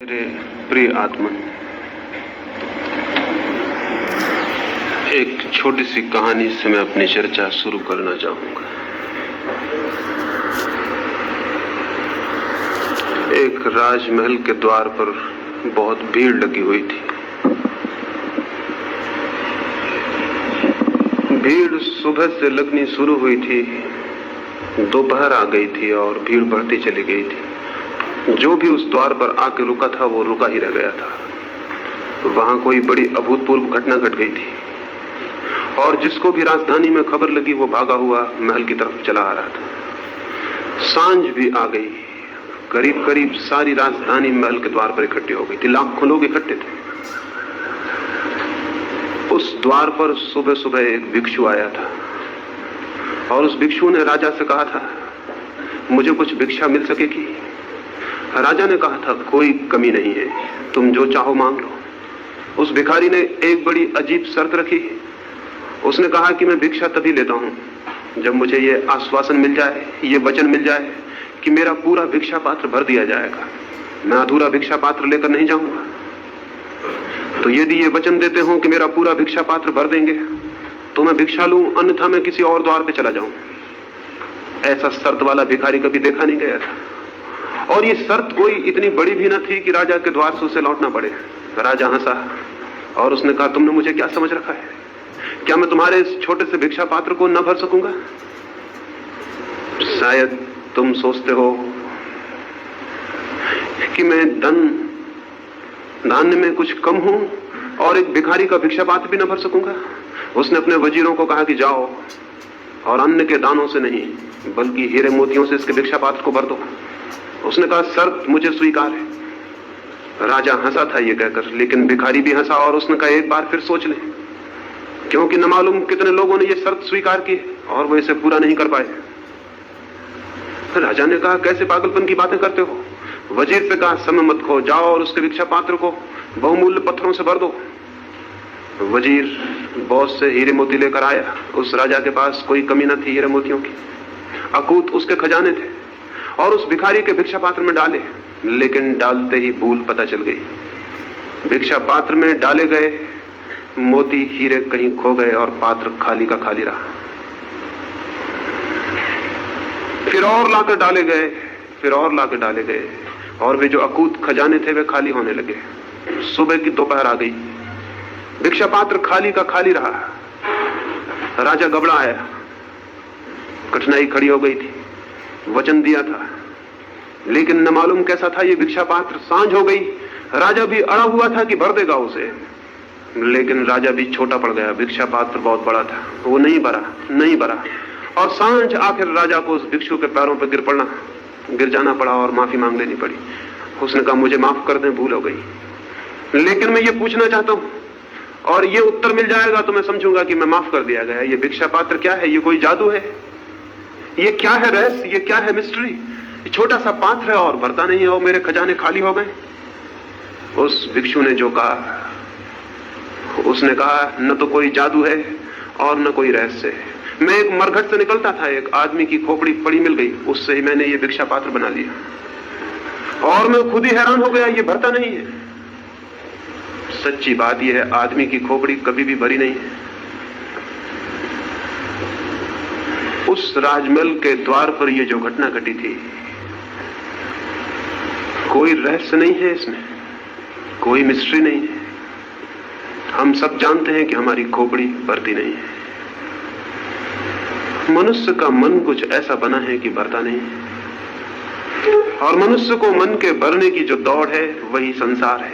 मेरे प्रिय आत्मन, एक छोटी सी कहानी से मैं अपनी चर्चा शुरू करना चाहूंगा। एक राजमहल के द्वार पर बहुत भीड़ लगी हुई थी। भीड़ सुबह से लगनी शुरू हुई थी, दोपहर आ गई थी और भीड़ बढ़ती चली गई थी। जो भी उस द्वार पर आके रुका था वो रुका ही रह गया था। वहां कोई बड़ी अभूतपूर्व घटना घट गई थी और जिसको भी राजधानी में खबर लगी वो भागा हुआ महल की तरफ चला आ रहा था। सांझ भी आ गई। करीब करीब सारी राजधानी महल के द्वार पर इकट्ठी हो गई थी। लाखों लोग इकट्ठे थे। उस द्वार पर सुबह सुबह एक भिक्षु आया था और उस भिक्षु ने राजा से कहा था, मुझे कुछ भिक्षा मिल सकेगी? राजा ने कहा था, कोई कमी नहीं है, तुम जो चाहो मांग लो। उस भिखारी ने एक बड़ी अजीब शर्त रखी। उसने कहा कि मैं भिक्षा तभी लेता हूं जब मुझे ये आश्वासन मिल जाए, ये वचन मिल जाए कि मेरा पूरा भिक्षा पात्र भर दिया जाएगा। मैं अधूरा भिक्षा पात्र लेकर नहीं जाऊंगा। तो यदि ये वचन देते हो कि मेरा पूरा भिक्षा पात्र भर देंगे तो मैं भिक्षा लूं, अन्यथा मैं किसी और द्वार पे चला जाऊं। ऐसा शर्त वाला भिखारी कभी देखा नहीं गया था और ये शर्त कोई इतनी बड़ी भी न थी कि राजा के द्वार से उसे लौटना पड़े। राजा हंसा और उसने कहा, तुमने मुझे क्या समझ रखा है? क्या मैं तुम्हारे इस छोटे से भिक्षा पात्र को न भर सकूंगा? शायद तुम सोचते हो कि मैं धान्य में कुछ कम हूं और एक भिखारी का भिक्षा पात्र भी न भर सकूंगा। उसने अपने वजीरों को कहा कि जाओ और अन्न के दानों से नहीं बल्कि हीरे मोतियों से इसके भिक्षा पात्र को भर दो। उसने कहा, शर्त मुझे स्वीकार है। राजा हंसा था ये कहकर, लेकिन भिखारी भी हंसा और उसने कहा, एक बार फिर सोच ले, क्योंकि न मालूम कितने लोगों ने ये शर्त स्वीकार की और वो इसे पूरा नहीं कर पाए। राजा ने कहा, कैसे पागलपन की बातें करते हो? वजीर पे कहा, समय मत खो, जाओ और उसके भिक्षा पात्र को बहुमूल्य पत्थरों से भर दो। वजीर बहुत से हीरे मोती लेकर आया। उस राजा के पास कोई कमी न थी हीरे मोतियों की। अकूत उसके खजाने थे और उस भिखारी के भिक्षा पात्र में डाले, लेकिन डालते ही भूल पता चल गई। भिक्षा पात्र में डाले गए मोती हीरे कहीं खो गए और पात्र खाली का खाली रहा। फिर और लाकर डाले गए, फिर और लाकर डाले गए और वे जो अकूत खजाने थे वे खाली होने लगे। सुबह की दोपहर आ गई, भिक्षा पात्र खाली का खाली रहा। राजा घबरा आया। कठिनाई खड़ी हो गई थी। वचन दिया था, लेकिन न मालूम कैसा था ये भिक्षा पात्र। सांझ हो गई। राजा भी अड़ा हुआ था कि भर देगा उसे, लेकिन राजा भी छोटा पड़ गया। भिक्षा पात्र बहुत बड़ा था, वो नहीं भरा और सांझ आखिर राजा को उस भिक्षु के पैरों पर गिर जाना पड़ा और माफी मांग लेनी पड़ी। उसने कहा, मुझे माफ कर दें, भूल हो गई, लेकिन मैं ये पूछना चाहता हूं और ये उत्तर मिल जाएगा तो मैं समझूंगा कि मैं माफ कर दिया गया। ये भिक्षा पात्र क्या है? ये कोई जादू है? ये क्या है रहस्य? ये क्या है मिस्ट्री? छोटा सा पात्र है और भरता नहीं है और मेरे खजाने खाली हो गए। उस भिक्षु ने जो कहा, उसने कहा, न तो कोई जादू है और न कोई रहस्य है। मैं एक मरघट से निकलता था, एक आदमी की खोपड़ी पड़ी मिल गई, उससे ही मैंने ये भिक्षा पात्र बना लिया और मैं खुद ही हैरान हो गया, ये भरता नहीं है। सच्ची बात यह है, आदमी की खोपड़ी कभी भी भरी नहीं है। उस राजमहल के द्वार पर यह जो घटना घटी थी, कोई रहस्य नहीं है इसमें, कोई मिस्ट्री नहीं है। हम सब जानते हैं कि हमारी खोपड़ी भरती नहीं है। मनुष्य का मन कुछ ऐसा बना है कि भरता नहीं है और मनुष्य को मन के भरने की जो दौड़ है वही संसार है।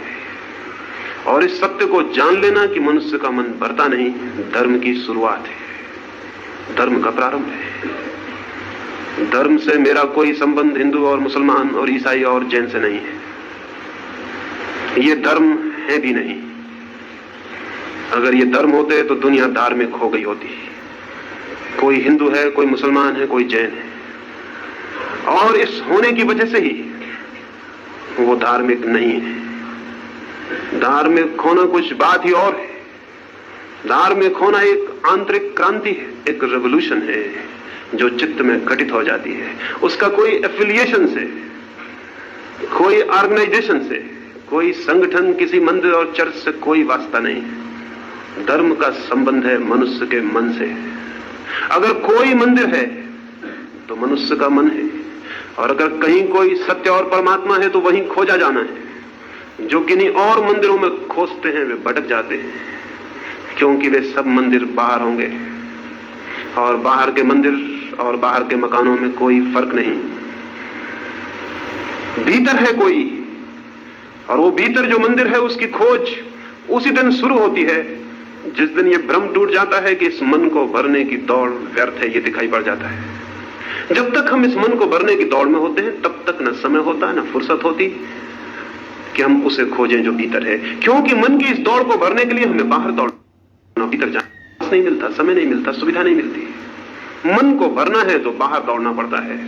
और इस सत्य को जान लेना कि मनुष्य का मन भरता नहीं, धर्म की शुरुआत है, धर्म का प्रारंभ है। धर्म से मेरा कोई संबंध हिंदू और मुसलमान और ईसाई और जैन से नहीं है। ये धर्म है भी नहीं। अगर ये धर्म होते तो दुनिया धार्मिक हो गई होती। कोई हिंदू है, कोई मुसलमान है, कोई जैन है और इस होने की वजह से ही वो धार्मिक नहीं है। धार्मिक होना कुछ बात ही और है। धार्मिक होना एक आंतरिक क्रांति है, एक रेवोल्यूशन है जो चित्त में घटित हो जाती है। उसका कोई एफिलिएशन से, कोई ऑर्गेनाइजेशन से, कोई संगठन, किसी मंदिर और चर्च से कोई वास्ता नहीं है। धर्म का संबंध है मनुष्य के मन से। अगर कोई मंदिर है तो मनुष्य का मन है, और अगर कहीं कोई सत्य और परमात्मा है तो वहीं खोजा जाना है। जो किन्हीं और मंदिरों में खोजते हैं वे भटक जाते हैं, क्योंकि वे सब मंदिर बाहर होंगे, और बाहर के मंदिर और बाहर के मकानों में कोई फर्क नहीं। भीतर है कोई, और वो भीतर जो मंदिर है उसकी खोज उसी दिन शुरू होती है जिस दिन ये भ्रम टूट जाता है कि इस मन को भरने की दौड़ व्यर्थ है, ये दिखाई पड़ जाता है। जब तक हम इस मन को भरने की दौड़ में होते हैं तब तक न समय होता, न फुर्सत होती कि हम उसे खोजें जो भीतर है। क्योंकि मन की इस दौड़ को भरने के लिए हमें बाहर दौड़ना, भीतर जाना नहीं मिलता, समय नहीं मिलता, सुविधा नहीं मिलती। मन को भरना है तो बाहर दौड़ना पड़ता है,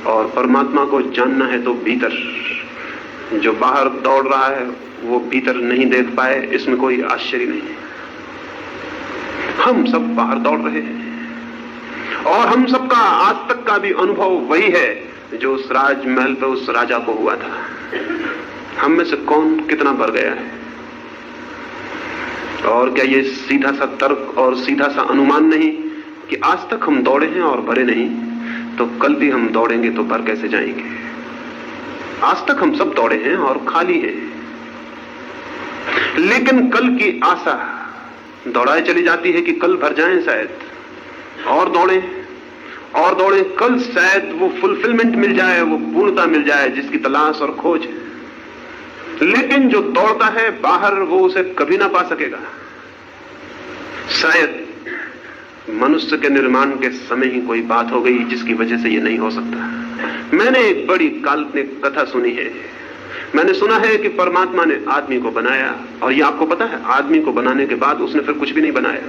और परमात्मा को जानना है तो भीतर। जो बाहर दौड़ रहा है वो भीतर नहीं देख पाए, इसमें कोई आश्चर्य नहीं है। हम सब बाहर दौड़ रहे हैं, और हम सबका आज तक का भी अनुभव वही है जो उस राजमहल पे उस राजा को हुआ था। हम में से कौन कितना भर गया है? और क्या ये सीधा सा तर्क और सीधा सा अनुमान नहीं कि आज तक हम दौड़े हैं और भरे नहीं, तो कल भी हम दौड़ेंगे तो भर कैसे जाएंगे? आज तक हम सब दौड़े हैं और खाली हैं, लेकिन कल की आशा दौड़ाई चली जाती है कि कल भर जाएं शायद, और दौड़ें, कल शायद वो फुलफिलमेंट मिल जाए, वो पूर्णता मिल जाए जिसकी तलाश और खोज है। लेकिन जो दौड़ता है बाहर वो उसे कभी ना पा सकेगा। शायद मनुष्य के निर्माण के समय ही कोई बात हो गई जिसकी वजह से ये नहीं हो सकता। मैंने एक बड़ी काल्पनिक कथा सुनी है। मैंने सुना है कि परमात्मा ने आदमी को बनाया, और ये आपको पता है, आदमी को बनाने के बाद उसने फिर कुछ भी नहीं बनाया।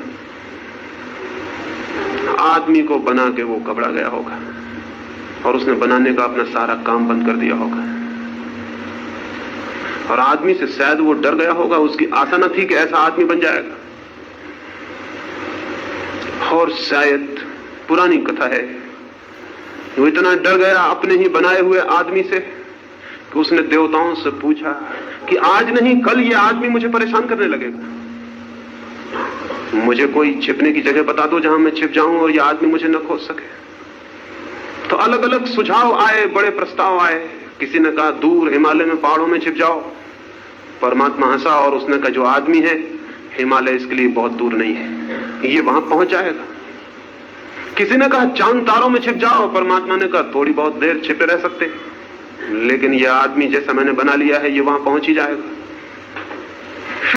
आदमी को बना के वो घबरा गया होगा, और उसने बनाने का अपना सारा काम बंद कर दिया होगा, और आदमी से शायद वो डर गया होगा। उसकी आशा न थी कि ऐसा आदमी बन जाएगा। और शायद पुरानी कथा है, वो इतना डर गया अपने ही बनाए हुए आदमी से कि उसने देवताओं से पूछा कि आज नहीं कल ये आदमी मुझे परेशान करने लगेगा, मुझे कोई छिपने की जगह बता दो जहां मैं छिप जाऊं और ये आदमी मुझे न खोज सके। तो अलग अलग सुझाव आए, बड़े प्रस्ताव आए। किसी ने कहा दूर हिमालय में पहाड़ों में छिप जाओ। परमात्मा हंसा और उसने कहा जो आदमी है हिमालय इसके लिए बहुत दूर नहीं है, ये वहां पहुंच जाएगा। किसी ने कहा चांद तारों में छिप जाओ। परमात्मा ने कहा थोड़ी बहुत देर छिपे रह सकते, लेकिन यह आदमी जैसा मैंने बना लिया है ये वहां पहुंच ही जाएगा।